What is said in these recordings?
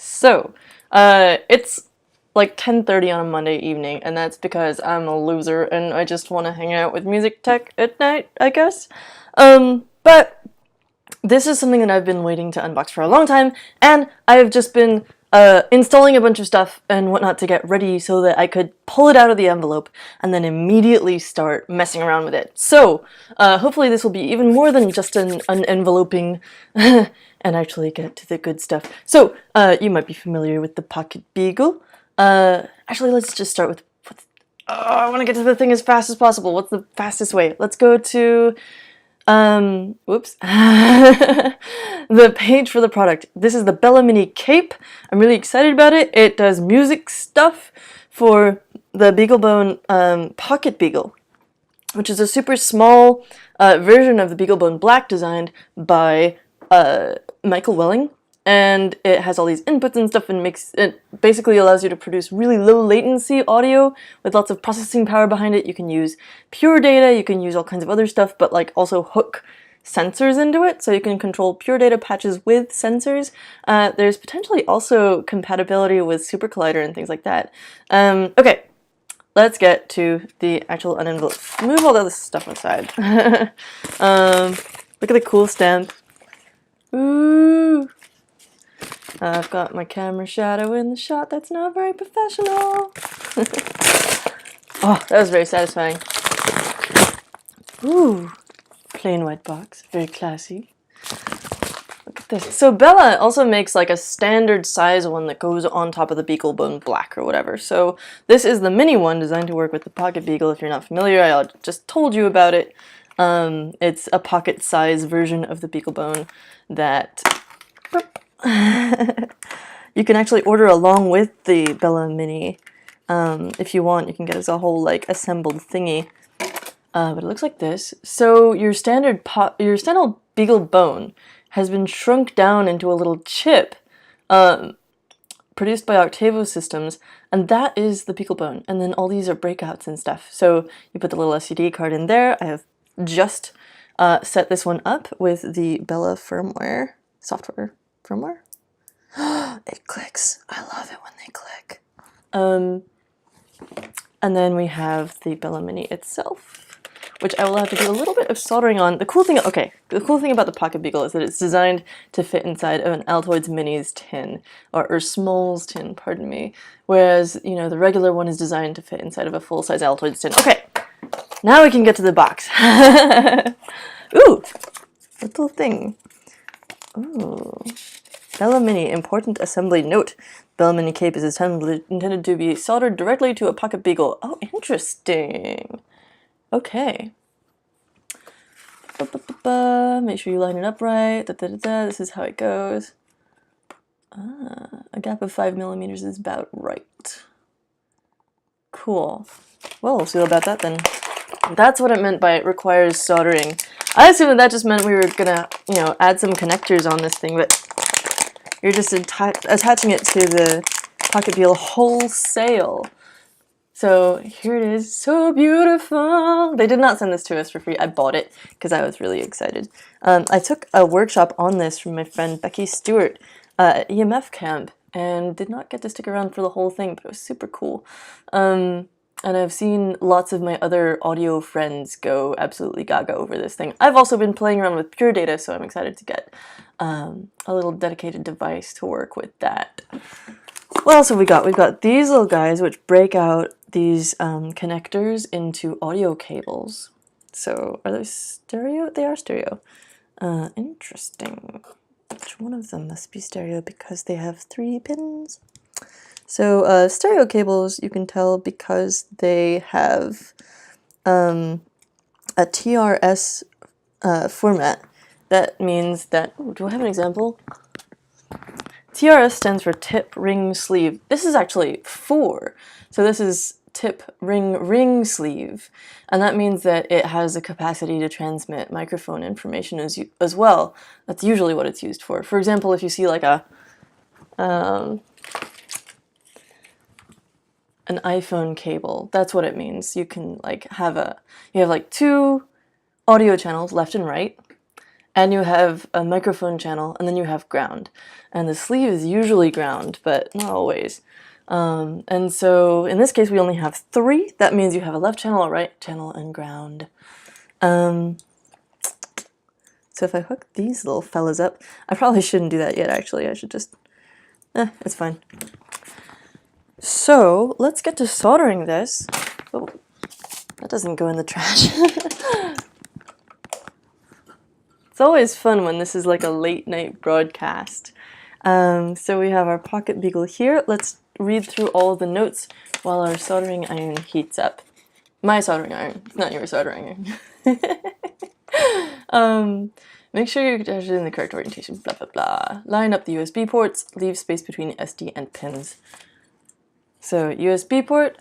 So, it's like 10:30 on a Monday evening, and that's because I'm a loser and I just want to hang out with music tech at night, I guess. But this is something that I've been waiting to unbox for a long time, and I have just been installing a bunch of stuff and whatnot to get ready so that I could pull it out of the envelope and then immediately start messing around with it. So, hopefully this will be even more than just an enveloping and actually get to the good stuff. So, you might be familiar with the PocketBeagle. Actually, let's just start with I want to get to the thing as fast as possible. What's the fastest way? Let's go to whoops. The page for the product. This is the BELA Mini cape. I'm really excited about it. It does music stuff for the BeagleBone PocketBeagle, which is a super small version of the BeagleBone Black designed by Michael Welling. And it has all these inputs and stuff, and it basically allows you to produce really low latency audio with lots of processing power behind it. You can use pure data, you can use all kinds of other stuff, but like also hook sensors into it, so you can control pure data patches with sensors. There's potentially also compatibility with Super Collider and things like that. Okay, let's get to the actual unenvelope. Move all this stuff aside. Look at the cool stamp. Ooh. I've got my camera shadow in the shot. That's not very professional. Oh, that was very satisfying. Ooh, plain white box, very classy. Look at this. So BELA also makes like a standard size one that goes on top of the BeagleBone Black or whatever. So this is the mini one designed to work with the PocketBeagle. If you're not familiar, I just told you about it. It's a pocket size version of the BeagleBone that you can actually order along with the BELA Mini. If you want, you can get as a whole like assembled thingy. But it looks like this. So your standard BeagleBone has been shrunk down into a little chip produced by Octavo Systems, and that is the BeagleBone. And then all these are breakouts and stuff. So you put the little SD card in there. I have just set this one up with the BELA software firmware. It clicks. I love it when they click. And then we have the BELA Mini itself, which I will have to do a little bit of soldering on. The cool thing about the PocketBeagle is that it's designed to fit inside of an Altoids Mini's tin, or Small's tin, pardon me. Whereas, you know, the regular one is designed to fit inside of a full-size Altoids tin. Okay, now we can get to the box. Ooh, little thing. Ooh. BELA Mini, important assembly note. BELA Mini cape is intended to be soldered directly to a PocketBeagle. Oh, interesting. Okay. Make sure you line it up right. This is how it goes. A gap of 5 millimeters is about right. Cool. Well, we'll see about that then. That's what it meant by it requires soldering. I assumed that just meant we were gonna, you know, add some connectors on this thing, but you're just attaching it to the PocketBeagle wholesale. So here it is, so beautiful. They did not send this to us for free. I bought it because I was really excited. I took a workshop on this from my friend Becky Stewart at EMF camp and did not get to stick around for the whole thing, but it was super cool. And I've seen lots of my other audio friends go absolutely gaga over this thing. I've also been playing around with pure data, so I'm excited to get a little dedicated device to work with that. What else have we got? We've got these little guys which break out these connectors into audio cables. So are they stereo? They are stereo. Interesting. Which one of them must be stereo because they have 3 pins? So stereo cables, you can tell because they have a TRS format. That means that, ooh, do I have an example? TRS stands for tip, ring, sleeve. This is actually 4. So this is tip, ring, sleeve. And that means that it has a capacity to transmit microphone information as well. That's usually what it's used for. For example, if you see like an iPhone cable, that's what it means. You can like you have like 2 audio channels, left and right, and you have a microphone channel, and then you have ground. And the sleeve is usually ground, but not always. And so in this case, we only have 3. That means you have a left channel, a right channel, and ground. So if I hook these little fellas up, I probably shouldn't do that yet, actually. I should just, it's fine. So let's get to soldering this. Oh, that doesn't go in the trash. It's always fun when this is like a late night broadcast. So we have our PocketBeagle here. Let's read through all the notes while our soldering iron heats up. My soldering iron, not your soldering iron. Make sure you attach it in the correct orientation, blah, blah, blah. Line up the USB ports, leave space between SD and pins. So USB port,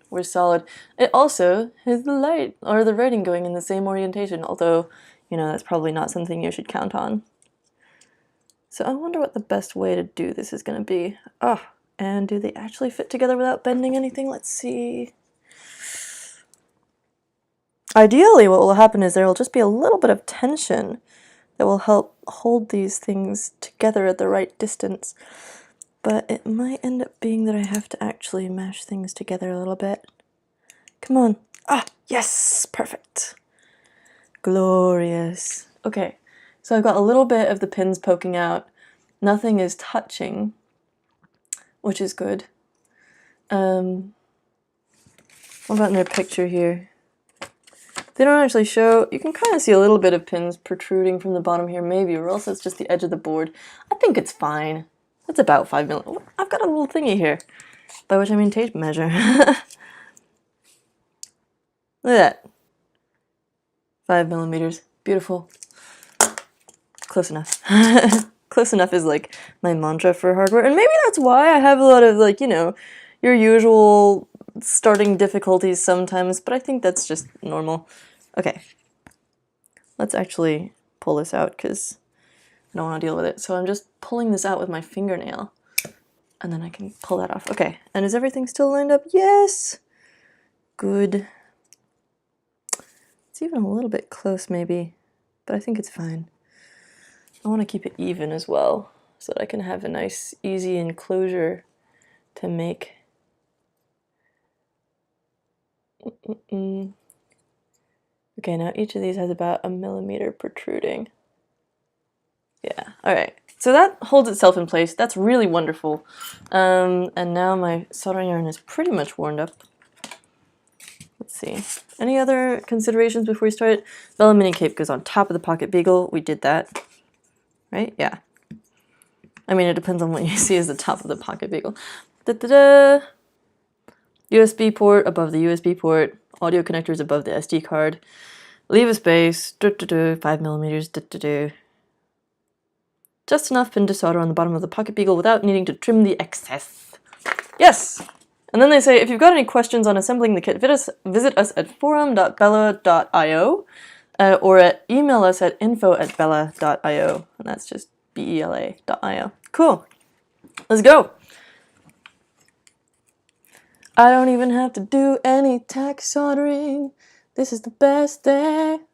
we're solid. It also has the light or the writing going in the same orientation, although, you know, that's probably not something you should count on. So I wonder what the best way to do this is going to be. Oh, and do they actually fit together without bending anything? Let's see. Ideally, what will happen is there will just be a little bit of tension that will help hold these things together at the right distance. But it might end up being that I have to actually mash things together a little bit. Come on. Ah, yes, perfect. Glorious. Okay, so I've got a little bit of the pins poking out. Nothing is touching, which is good. What about in their picture here? They don't actually show, you can kind of see a little bit of pins protruding from the bottom here, maybe, or else it's just the edge of the board. I think it's fine. It's about 5 millimeters. I've got a little thingy here, by which I mean tape measure. Look at that. 5 millimeters. Beautiful. Close enough. Close enough is like my mantra for hardware, and maybe that's why I have a lot of, like, you know, your usual starting difficulties sometimes, but I think that's just normal. Okay, let's actually pull this out because I don't want to deal with it. So I'm just pulling this out with my fingernail, and then I can pull that off. Okay, and is everything still lined up? Yes! Good. It's even a little bit close maybe, but I think it's fine. I want to keep it even as well, so that I can have a nice, easy enclosure to make. Okay, now each of these has about 1 millimeter protruding. Yeah, alright. So that holds itself in place. That's really wonderful. And now my soldering iron is pretty much warmed up. Let's see. Any other considerations before we start? BELA Mini cape goes on top of the PocketBeagle. We did that. Right? Yeah. I mean, it depends on what you see as the top of the PocketBeagle. Da-da-da! USB port above the USB port. Audio connectors above the SD card. Leave a space. 5 millimeters. Just enough pin to solder on the bottom of the PocketBeagle without needing to trim the excess. Yes! And then they say, if you've got any questions on assembling the kit, visit us at forum.bela.io or email us at info@bela.io. And that's just BELA.io. Cool. Let's go. I don't even have to do any tack soldering. This is the best thing.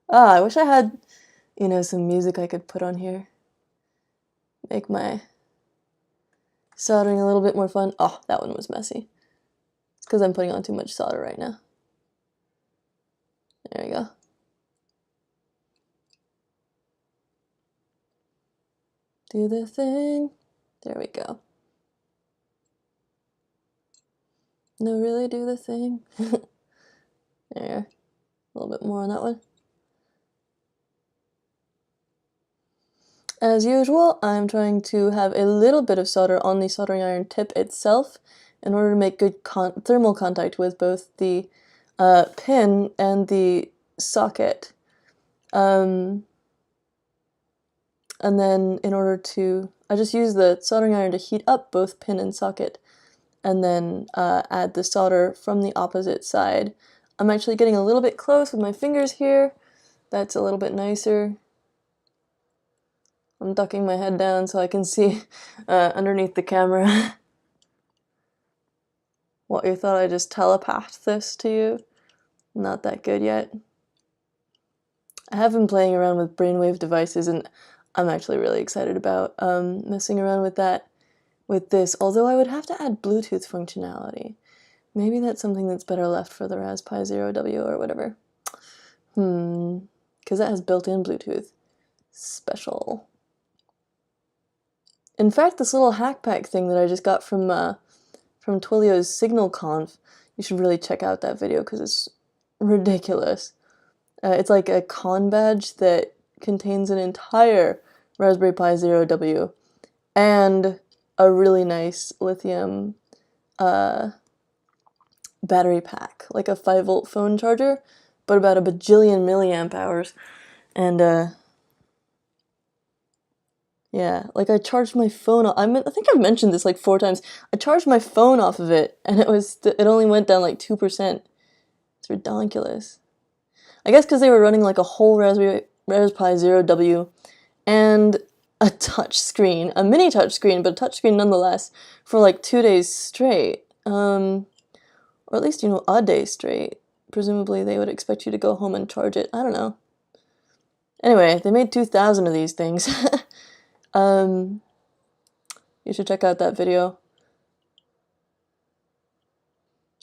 Ah, I wish I had, you know, some music I could put on here. Make my soldering a little bit more fun. Oh, that one was messy. It's because I'm putting on too much solder right now. There we go. Do the thing. There we go. No, really do the thing. There. A little bit more on that one. As usual, I'm trying to have a little bit of solder on the soldering iron tip itself in order to make good thermal contact with both the pin and the socket. And then in order to, I just use the soldering iron to heat up both pin and socket and then add the solder from the opposite side. I'm actually getting a little bit close with my fingers here. That's a little bit nicer. I'm ducking my head down so I can see underneath the camera. What, you thought I just telepathed this to you? Not that good yet. I have been playing around with brainwave devices, and I'm actually really excited about messing around with that with this, although I would have to add Bluetooth functionality. Maybe that's something that's better left for the Raspberry Pi Zero W or whatever. Because that has built-in Bluetooth. Special. In fact, this little hackpack thing that I just got from Twilio's SignalConf, you should really check out that video because it's ridiculous. It's like a con badge that contains an entire Raspberry Pi Zero W and a really nice lithium battery pack, like a 5-volt phone charger, but about a bajillion milliamp hours. And yeah, like I charged my phone I think I've mentioned this like 4 times. I charged my phone off of it, and it only went down like 2%. It's ridiculous. I guess because they were running like a whole Raspberry Pi Zero W and a touch screen, a mini touch screen, but a touch screen nonetheless, for like 2 days straight. Or at least, you know, a day straight. Presumably they would expect you to go home and charge it. I don't know. Anyway, they made 2,000 of these things. You should check out that video.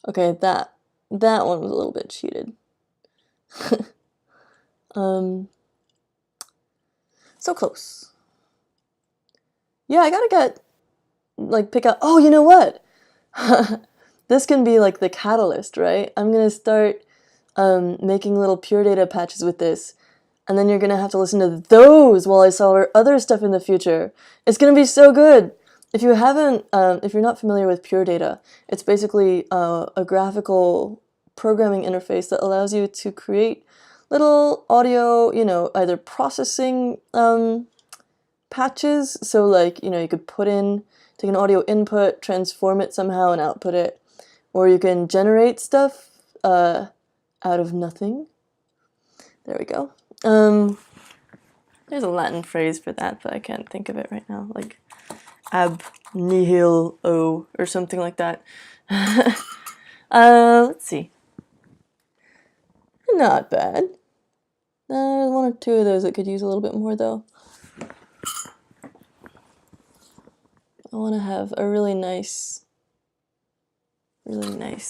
Okay, that one was a little bit cheated. So close. Yeah, I gotta pick out, oh, you know what? This can be like the catalyst, right? I'm gonna start making little pure data patches with this, and then you're gonna have to listen to those while I solder other stuff in the future. It's gonna be so good. If you haven't, if you're not familiar with pure data, it's basically a graphical programming interface that allows you to create little audio, you know, either processing patches. So like, you know, you could take an audio input, transform it somehow and output it, or you can generate stuff out of nothing. There we go. There's a Latin phrase for that, but I can't think of it right now. Like ab nihilo or something like that. Let's see. Not bad. There's 1 or 2 of those that could use a little bit more though. I want to have a really nice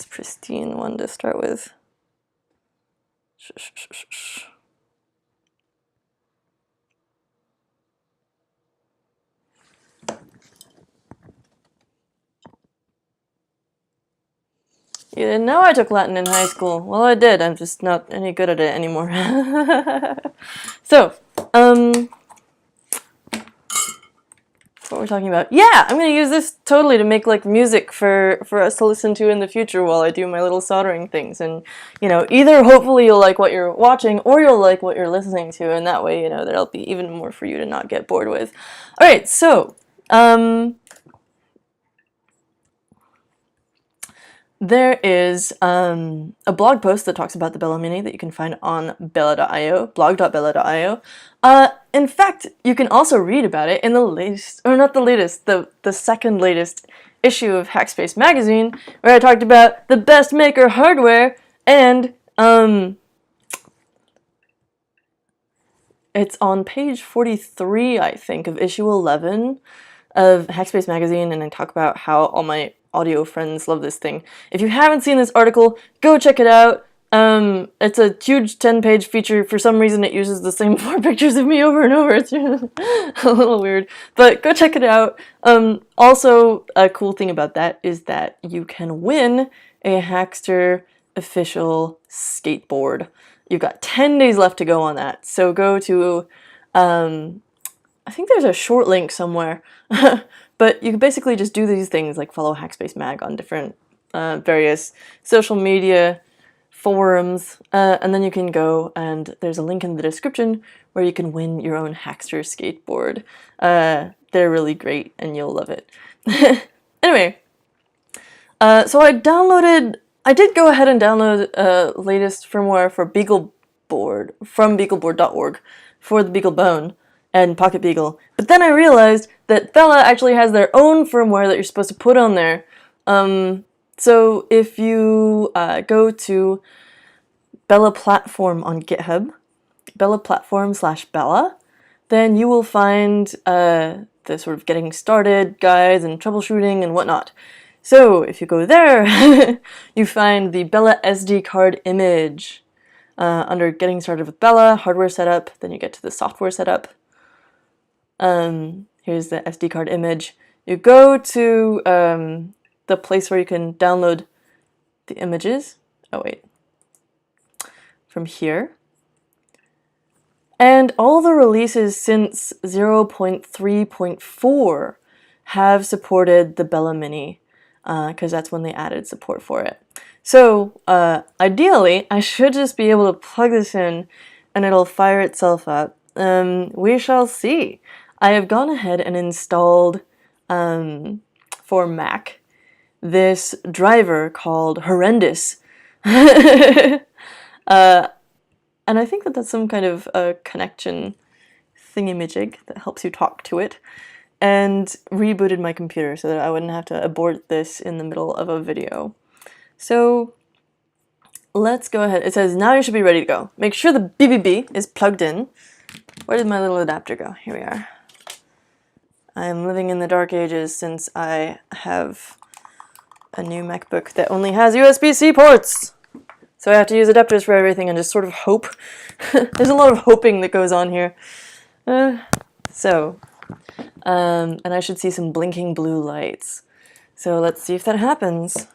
pristine one to start with. You didn't know I took Latin in high school. Well, I did. I'm just not any good at it anymore. So, what we're talking about? Yeah, I'm gonna use this totally to make like music for us to listen to in the future while I do my little soldering things. And you know, either hopefully you'll like what you're watching or you'll like what you're listening to, and that way, you know, there'll be even more for you to not get bored with. All right, so there is a blog post that talks about the BELA Mini that you can find on BELA.io, blog.bela.io. In fact, you can also read about it in the latest, or not the latest, the second latest issue of Hackspace magazine, where I talked about the best maker hardware, and it's on page 43, I think, of issue 11 of Hackspace magazine, and I talk about how all my audio friends love this thing. If you haven't seen this article, go check it out. It's a huge 10-page feature. For some reason it uses the same 4 pictures of me over and over. It's a little weird, but go check it out. Also, a cool thing about that is that you can win a Hackster official skateboard. You've got 10 days left to go on that, so go to I think there's a short link somewhere. But you can basically just do these things like follow Hackspace Mag on different various social media forums, and then you can go and there's a link in the description where you can win your own Hackster skateboard. They're really great and you'll love it. Anyway, so I did go ahead and download latest firmware for BeagleBoard from beagleboard.org for the BeagleBone and PocketBeagle. But then I realized that BELA actually has their own firmware that you're supposed to put on there. So if you go to BELA platform on GitHub, BELA platform/BELA, then you will find the sort of getting started guides and troubleshooting and whatnot. So if you go there, you find the BELA SD card image under getting started with BELA, hardware setup, then you get to the software setup. Here's the SD card image. You go to the place where you can download the images. Oh wait. From here. And all the releases since 0.3.4 have supported the BELA Mini, because that's when they added support for it. So ideally, I should just be able to plug this in and it'll fire itself up. We shall see. I have gone ahead and installed for Mac this driver called Horrendous. And I think that that's some kind of connection thingamajig that helps you talk to it, and rebooted my computer so that I wouldn't have to abort this in the middle of a video. So let's go ahead. It says now you should be ready to go. Make sure the BBB is plugged in. Where did my little adapter go? Here we are. I am living in the dark ages since I have a new MacBook that only has USB-C ports. So I have to use adapters for everything and just sort of hope. There's a lot of hoping that goes on here. And I should see some blinking blue lights. So let's see if that happens.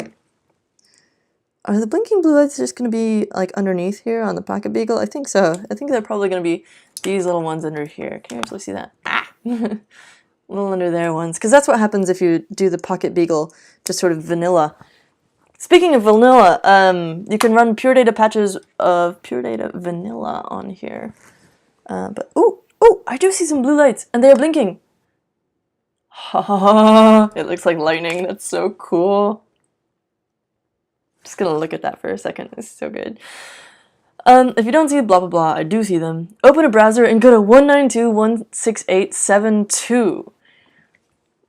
Are the blinking blue lights just going to be like underneath here on the PocketBeagle? I think so. I think they're probably going to be these little ones under here. Can you actually see that? Ah! A little under there ones. Because that's what happens if you do the PocketBeagle just sort of vanilla. Speaking of vanilla, you can run pure data patches of pure data vanilla on here. But oh, I do see some blue lights, and they are blinking. Ha ha ha! It looks like lightning. That's so cool. Just gonna look at that for a second. It's so good. If you don't see blah blah blah, I do see them. Open a browser and go to 192.168.7.2.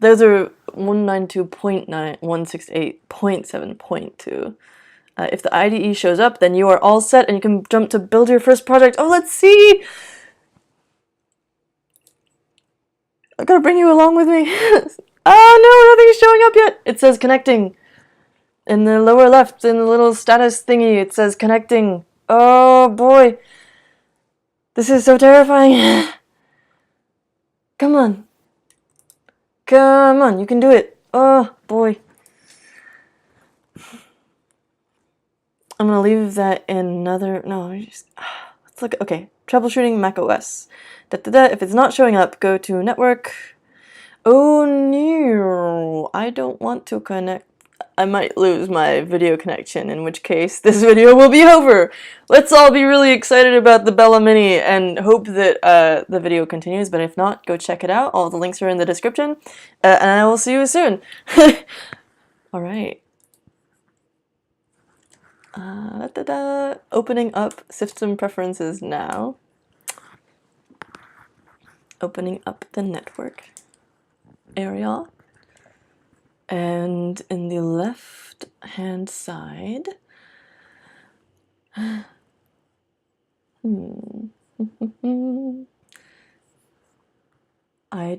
Those are 192.9, 168.7.2. If the IDE shows up, then you are all set and you can jump to build your first project. Oh, let's see! I'm gonna bring you along with me. Oh no, nothing's showing up yet. It says connecting. In the lower left, in the little status thingy, it says connecting. Oh boy. This is so terrifying. Come on. Come on, you can do it. Oh boy. I'm gonna leave that in another. No, just let's look. Okay, troubleshooting Mac OS. If it's not showing up, go to network. Oh no, I don't want to connect. I might lose my video connection, in which case this video will be over. Let's all be really excited about the BELA Mini and hope that the video continues, but if not, go check it out. All the links are in the description, and I will see you soon. Alright. Opening up system preferences now. Opening up the network area. And in the left hand side, I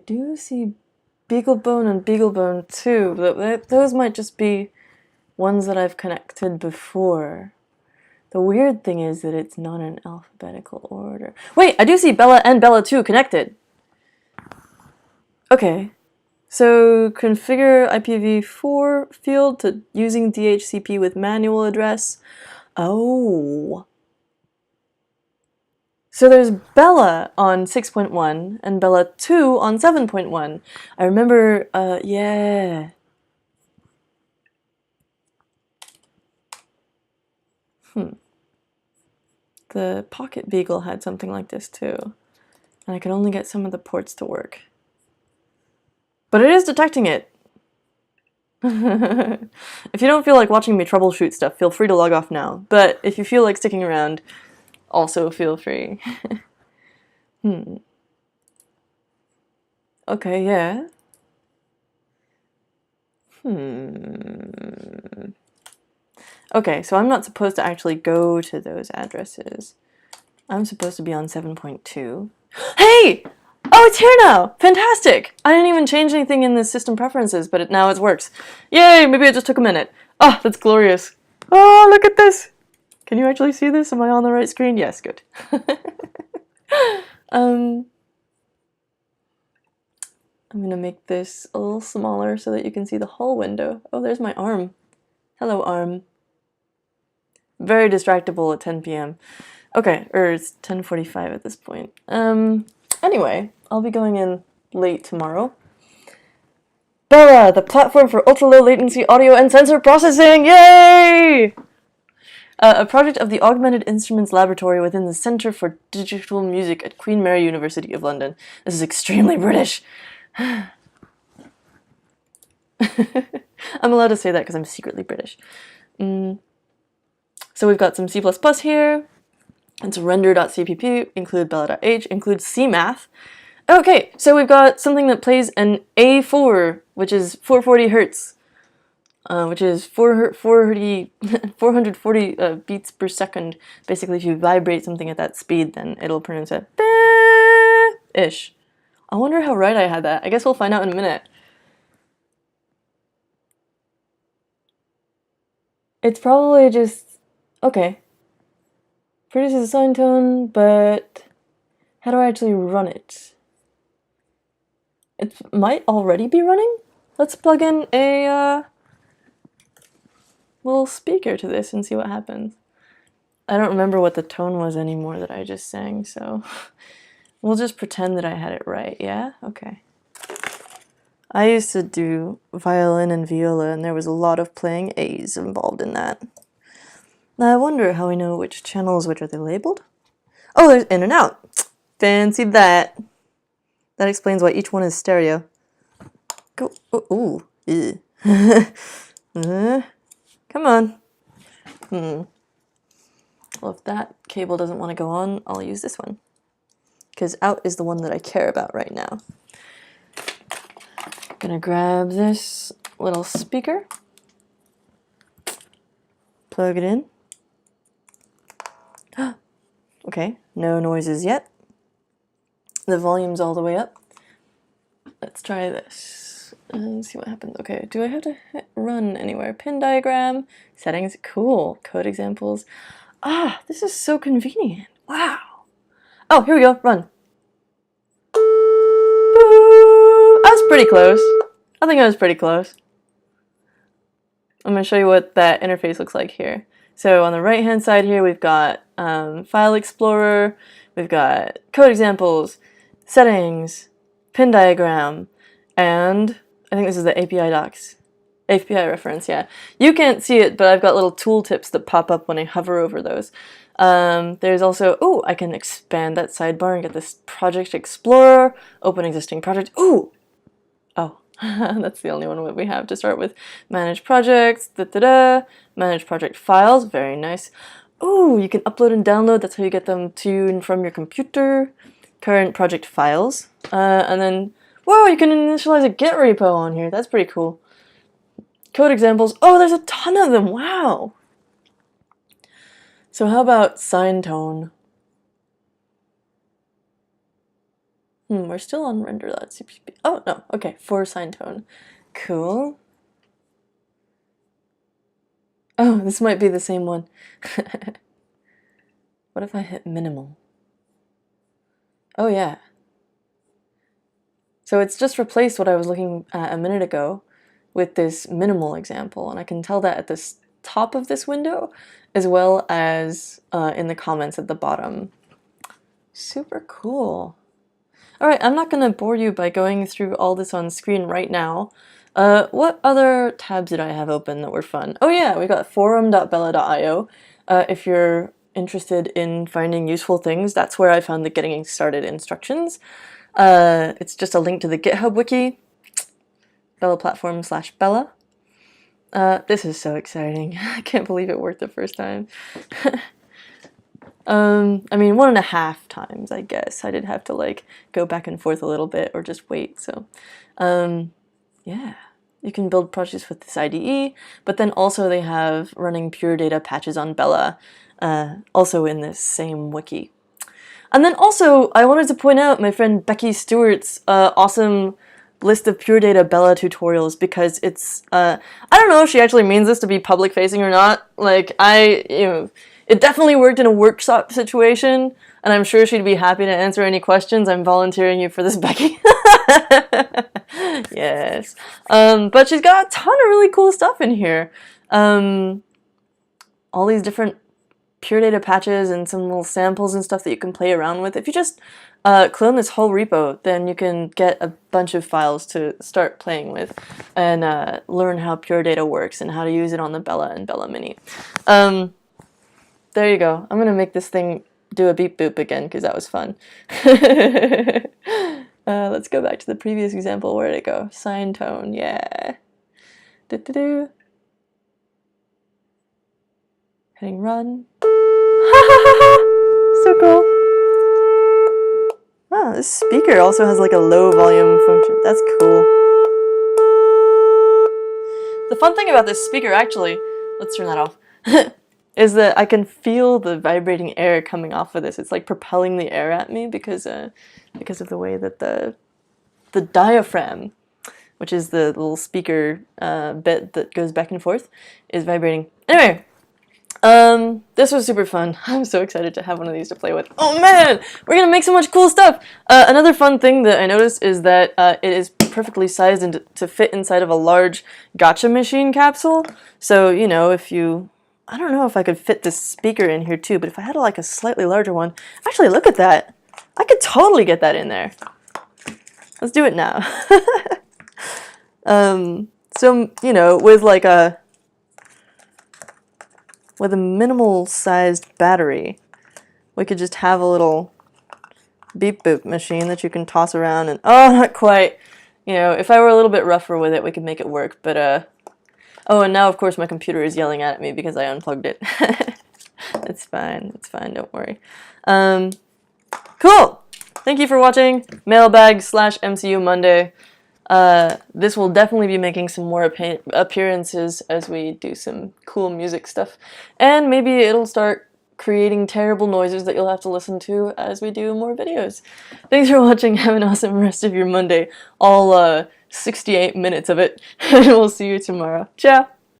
do see BeagleBone and BeagleBone 2, but those might just be ones that I've connected before. The weird thing is that it's not in alphabetical order. Wait, I do see BELA and BELA 2 connected. Okay. So configure IPv4 field to using DHCP with manual address. Oh. So there's BELA on 6.1 and BELA 2 on 7.1. I remember, yeah. The PocketBeagle had something like this too. And I could only get some of the ports to work. But it is detecting it. If you don't feel like watching me troubleshoot stuff, feel free to log off now. But if you feel like sticking around, also feel free. Okay, yeah. Okay, so I'm not supposed to actually go to those addresses. I'm supposed to be on 7.2. Hey! Oh, it's here now! Fantastic! I didn't even change anything in the system preferences, but now it works. Yay! Maybe it just took a minute. Oh, that's glorious. Oh, look at this! Can you actually see this? Am I on the right screen? Yes, good. I'm gonna make this a little smaller so that you can see the whole window. Oh, there's my arm. Hello, arm. Very distractible at 10 p.m. Okay, or it's 10:45 at this point. Anyway, I'll be going in late tomorrow. BELA, the platform for ultra-low latency audio and sensor processing! Yay! A project of the Augmented Instruments Laboratory within the Centre for Digital Music at Queen Mary University of London. This is extremely British. I'm allowed to say that because I'm secretly British. So we've got some C++ here. It's render.cpp, include BELA.h, include CMath. Okay, so we've got something that plays an A4, which is 440 hertz, which is 440 beats per second. Basically, if you vibrate something at that speed, then it'll pronounce it ish. I wonder how right I had that. I guess we'll find out in a minute. It's probably just okay. Produces a sine tone, but how do I actually run it? It might already be running. Let's plug in a little speaker to this and see what happens. I don't remember what the tone was anymore that I just sang, so we'll just pretend that I had it right, yeah? Okay. I used to do violin and viola, and there was a lot of playing A's involved in that. Now I wonder how I know which channels which are they labeled? Oh, there's in and out. Fancy that. That explains why each one is stereo. Go. Ooh. Come on. Well, if that cable doesn't want to go on, I'll use this one. Because out is the one that I care about right now. Gonna grab this little speaker. Plug it in. Okay, no noises yet. The volume's all the way up. Let's try this and see what happens. Okay, do I have to hit run anywhere? Pin diagram, settings, cool. Code examples. Ah, this is so convenient. Wow. Oh, here we go, run. I was pretty close. I think I was pretty close. I'm going to show you what that interface looks like here. So on the right hand side here we've got File Explorer, we've got code examples, settings, pin diagram, and I think this is the API docs. API reference, yeah. You can't see it, but I've got little tooltips that pop up when I hover over those. There's also, ooh, I can expand that sidebar and get this Project Explorer, open existing project. Ooh! Oh, that's the only one we have to start with. Manage projects, manage project files, very nice. Ooh, you can upload and download, that's how you get them to and from your computer. Current project files, and then, whoa, you can initialize a Git repo on here, that's pretty cool. Code examples, oh, there's a ton of them, wow! So how about sine tone? We're still on render.cpp. Oh, no, okay, for sine tone. Cool. Oh, this might be the same one. What if I hit minimal? Oh, yeah. So it's just replaced what I was looking at a minute ago with this minimal example, and I can tell that at the top of this window, as well as in the comments at the bottom. Super cool. Alright, I'm not going to bore you by going through all this on screen right now. What other tabs did I have open that were fun? Oh yeah, we got forum.bela.io. If you're interested in finding useful things, that's where I found the getting started instructions. It's just a link to the GitHub wiki, BELA platform/BELA. This is so exciting. I can't believe it worked the first time. I mean, 1.5 times, I guess. I did have to like go back and forth a little bit or just wait. So, yeah, you can build projects with this IDE, but then also they have running pure data patches on BELA, also in this same wiki. And then also, I wanted to point out my friend Becky Stewart's awesome list of Pure Data BELA tutorials, because it's, I don't know if she actually means this to be public facing or not. Like, it definitely worked in a workshop situation, and I'm sure she'd be happy to answer any questions. I'm volunteering you for this, Becky. Yes. But she's got a ton of really cool stuff in here. All these different Pure Data patches and some little samples and stuff that you can play around with. If you just clone this whole repo, then you can get a bunch of files to start playing with and learn how Pure Data works and how to use it on the BELA and BELA Mini. There you go. I'm going to make this thing do a beep boop again because that was fun. Let's go back to the previous example. Where did it go? Sine tone, yeah. Do-do-do. Hitting run. So cool. Oh, this speaker also has like a low volume function. That's cool. The fun thing about this speaker, actually, let's turn that off, is that I can feel the vibrating air coming off of this. It's like propelling the air at me because of the way that the diaphragm, which is the little speaker bit that goes back and forth, is vibrating. Anyway. This was super fun. I'm so excited to have one of these to play with. Oh man, we're gonna make so much cool stuff! Another fun thing that I noticed is that it is perfectly sized to fit inside of a large gotcha machine capsule. So, you know, I don't know if I could fit this speaker in here too, but if I had like a slightly larger one, actually look at that! I could totally get that in there. Let's do it now. So, you know, with a minimal sized battery, we could just have a little beep boop machine that you can toss around and, oh, not quite. You know, if I were a little bit rougher with it, we could make it work, but, oh, and now of course my computer is yelling at me because I unplugged it. It's fine, don't worry. Cool! Thank you for watching Mailbag/MCU Monday. This will definitely be making some more appearances as we do some cool music stuff. And maybe it'll start creating terrible noises that you'll have to listen to as we do more videos. Thanks for watching. Have an awesome rest of your Monday. All 68 minutes of it. And we'll see you tomorrow. Ciao!